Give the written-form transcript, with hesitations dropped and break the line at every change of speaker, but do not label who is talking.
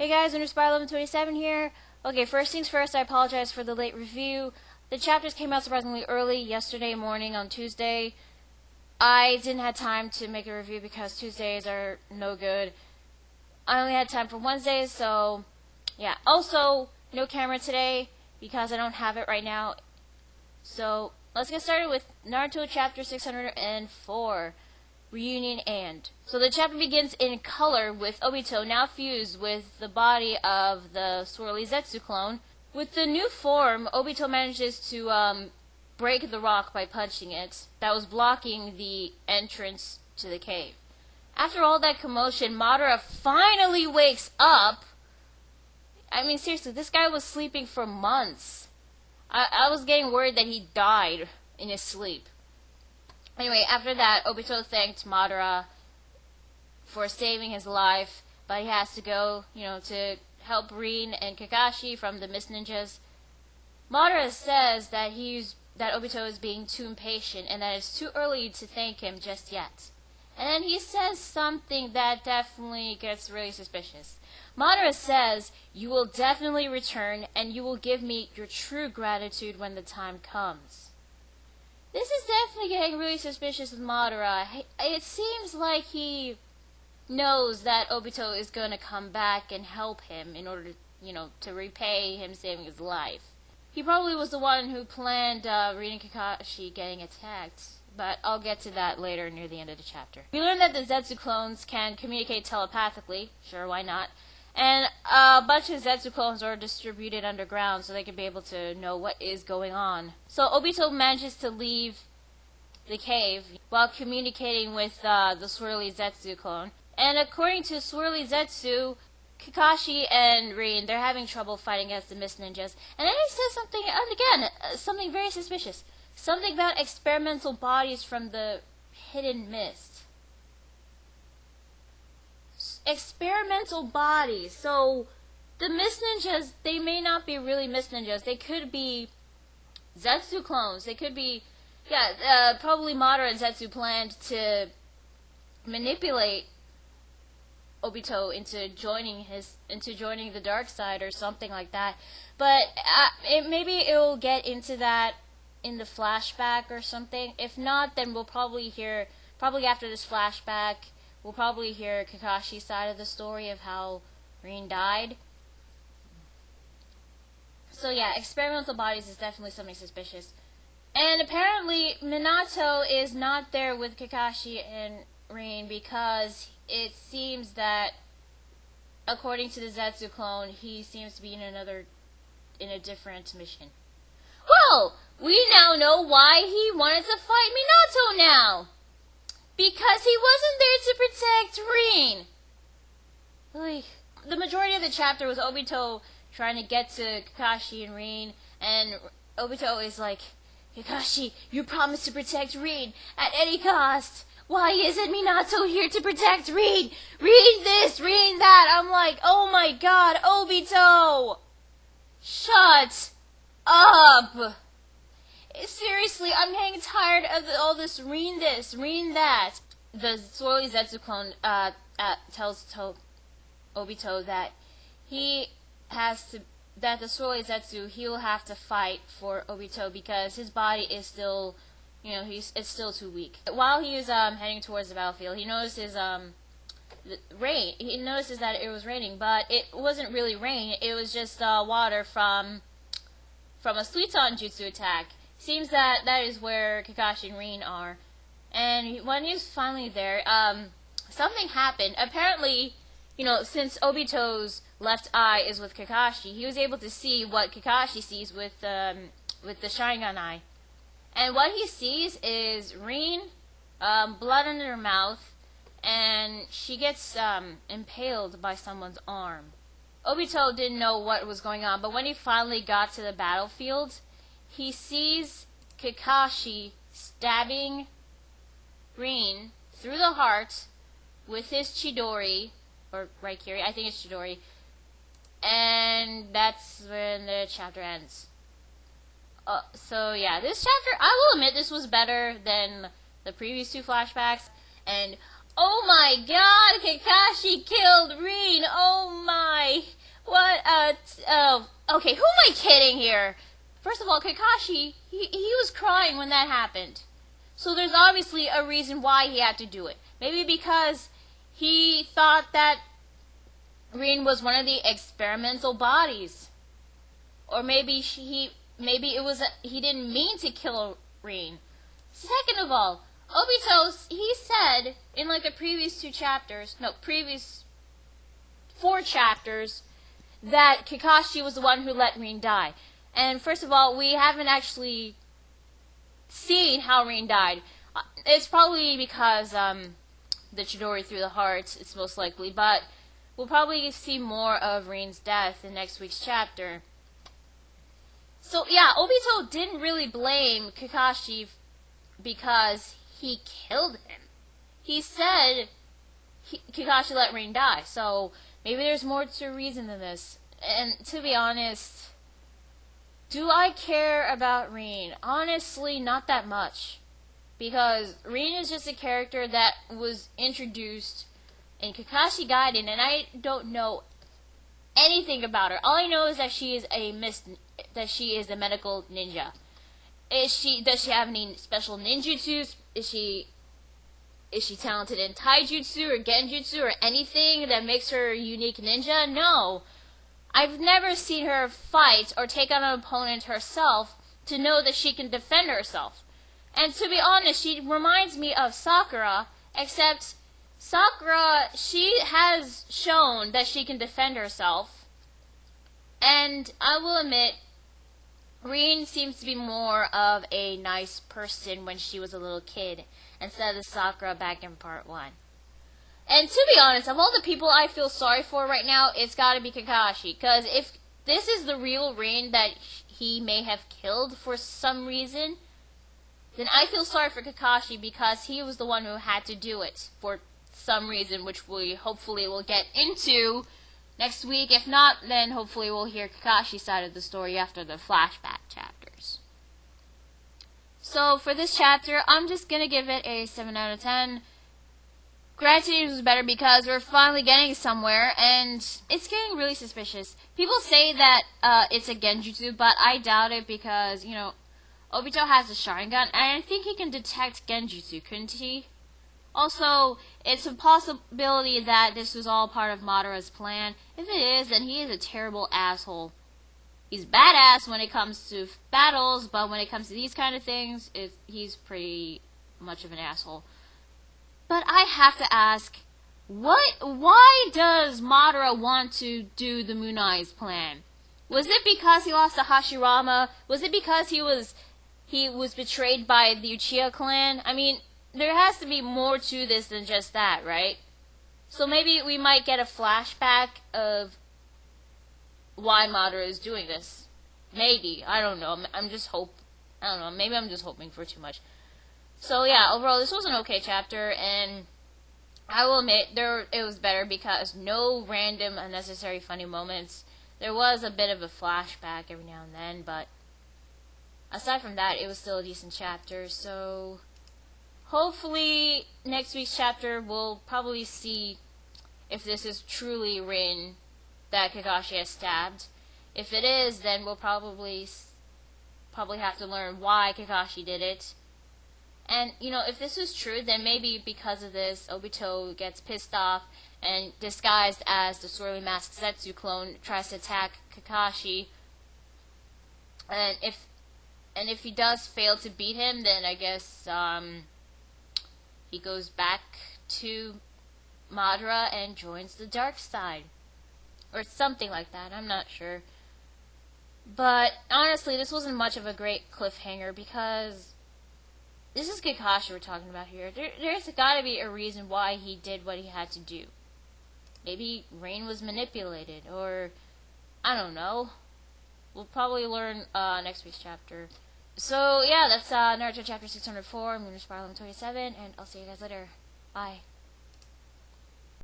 Hey guys, Winterspy1127 here. Okay, first things first, I apologize for the late review. The chapters came out surprisingly early yesterday morning on Tuesday. I didn't have time to make a review because Tuesdays are no good. I only had time for Wednesdays, so yeah. Also, no camera today because I don't have it right now. So let's get started with Naruto chapter 604. Reunion and. So the chapter begins in color with Obito now fused with the body of the Swirly Zetsu clone. With the new form, Obito manages to break the rock by punching it that was blocking the entrance to the cave. After all that commotion, Madara finally wakes up. I mean, seriously, this guy was sleeping for months. I was getting worried that he died in his sleep. Anyway, after that, Obito thanked Madara for saving his life, but he has to go, to help Rin and Kakashi from the Mist Ninjas. Madara says that Obito is being too impatient and that it's too early to thank him just yet. And then he says something that definitely gets really suspicious. Madara says, "You will definitely return, and you will give me your true gratitude when the time comes." This is definitely getting really suspicious with Madara. It seems like he knows that Obito is going to come back and help him in order to repay him saving his life. He probably was the one who planned Rin and Kakashi getting attacked, but I'll get to that later near the end of the chapter. We learned that the Zetsu clones can communicate telepathically. Sure, why not? And a bunch of Zetsu clones are distributed underground so they can be able to know what is going on. So Obito manages to leave the cave while communicating with the Swirly Zetsu clone. And according to Swirly Zetsu, Kakashi and Rin, they're having trouble fighting against the Mist Ninjas. And then he says something, and again, something very suspicious. Something about experimental bodies from the hidden mist. Experimental bodies. So the Mist Ninjas, they may not be really Mist Ninjas. They could be Zetsu clones. They could be, probably Madara and Zetsu planned to manipulate Obito into joining the dark side or something like that. But maybe it will get into that in the flashback or something. If not, then we'll probably after this flashback, we'll probably hear Kakashi's side of the story of how Rin died. So yeah, experimental bodies is definitely something suspicious. And apparently Minato is not there with Kakashi and Rin because it seems that, according to the Zetsu clone, he seems to be in a different mission. Well, we now know why he wanted to fight Minato now. Because he wasn't there to protect Rin. The majority of the chapter was Obito trying to get to Kakashi and Rin, and Obito is like, "Kakashi, you promised to protect Rin at any cost. Why isn't Minato here to protect Rin? Rin this, Rin that." I'm like, oh my god, Obito! Shut up! Seriously, I'm getting tired of all this Rin this, Rin that. The Swirly Zetsu clone tells Obito that that the Swirly Zetsu, he'll have to fight for Obito because his body is still, it's still too weak. While he was heading towards the battlefield, he notices rain. He notices that it was raining, but it wasn't really rain. It was just water from a Suiton Jutsu attack. Seems that is where Kakashi and Rin are. And when he was finally there, something happened. Apparently, since Obito's left eye is with Kakashi, he was able to see what Kakashi sees with the Sharingan eye. And what he sees is Rin, blood under her mouth, and she gets impaled by someone's arm. Obito didn't know what was going on, but when he finally got to the battlefield, he sees Kakashi stabbing Rin through the heart with his Chidori, or Raikiri, I think it's Chidori, and that's when the chapter ends. So yeah, this chapter, I will admit, this was better than the previous two flashbacks, and oh my god, Kakashi killed Rin, oh my! Okay, who am I kidding here? First of all, Kakashi, he was crying when that happened. So there's obviously a reason why he had to do it. Maybe because he thought that Rin was one of the experimental bodies. Or maybe he didn't mean to kill Rin. Second of all, Obito, he said in like the previous 4 chapters, that Kakashi was the one who let Rin die. And first of all, we haven't actually seen how Rin died. It's probably because the Chidori threw the heart, it's most likely, but we'll probably see more of Rin's death in next week's chapter. So yeah, Obito didn't really blame Kakashi because he killed him. He said Kakashi let Rin die, so maybe there's more to reason than this. And to be honest, do I care about Rin? Honestly, not that much. Because Rin is just a character that was introduced in Kakashi Gaiden, and I don't know anything about her. All I know is that she is a medical ninja. Does she have any special ninjutsus? Is she talented in taijutsu or genjutsu or anything that makes her a unique ninja? No. I've never seen her fight or take on an opponent herself to know that she can defend herself. And to be honest, she reminds me of Sakura, except Sakura, she has shown that she can defend herself. And I will admit, Rin seems to be more of a nice person when she was a little kid, instead of Sakura back in part 1. And to be honest, of all the people I feel sorry for right now, it's gotta be Kakashi. Because if this is the real Rin that he may have killed for some reason, then I feel sorry for Kakashi because he was the one who had to do it for some reason, which we hopefully will get into next week. If not, then hopefully we'll hear Kakashi's side of the story after the flashback chapters. So for this chapter, I'm just gonna give it a 7 out of 10. Granted, it was better because we're finally getting somewhere, and it's getting really suspicious. People say that it's a genjutsu, but I doubt it because, Obito has a Sharingan, and I think he can detect genjutsu, couldn't he? Also, it's a possibility that this was all part of Madara's plan. If it is, then he is a terrible asshole. He's badass when it comes to battles, but when it comes to these kind of things, he's pretty much of an asshole. But I have to ask, why does Madara want to do the Moon Eyes plan? Was it because he lost to Hashirama? Was it because he was betrayed by the Uchiha clan? I mean, there has to be more to this than just that, right? So maybe we might get a flashback of why Madara is doing this. Maybe. I don't know. I don't know. Maybe I'm just hoping for too much. So yeah, overall, this was an okay chapter, and I will admit it was better because no random unnecessary funny moments. There was a bit of a flashback every now and then, but aside from that, it was still a decent chapter. So hopefully next week's chapter we'll probably see if this is truly Rin that Kakashi has stabbed. If it is, then we'll probably have to learn why Kakashi did it. And, if this is true, then maybe because of this, Obito gets pissed off and, disguised as the sorely masked Zetsu clone, tries to attack Kakashi. And if he does fail to beat him, then I guess he goes back to Madara and joins the dark side. Or something like that, I'm not sure. But, honestly, this wasn't much of a great cliffhanger because this is Kakashi we're talking about here. There's gotta be a reason why he did what he had to do. Maybe Rin was manipulated, or I don't know. We'll probably learn next week's chapter. So yeah, that's Naruto chapter 604, Moon Spiral 27, and I'll see you guys later. Bye.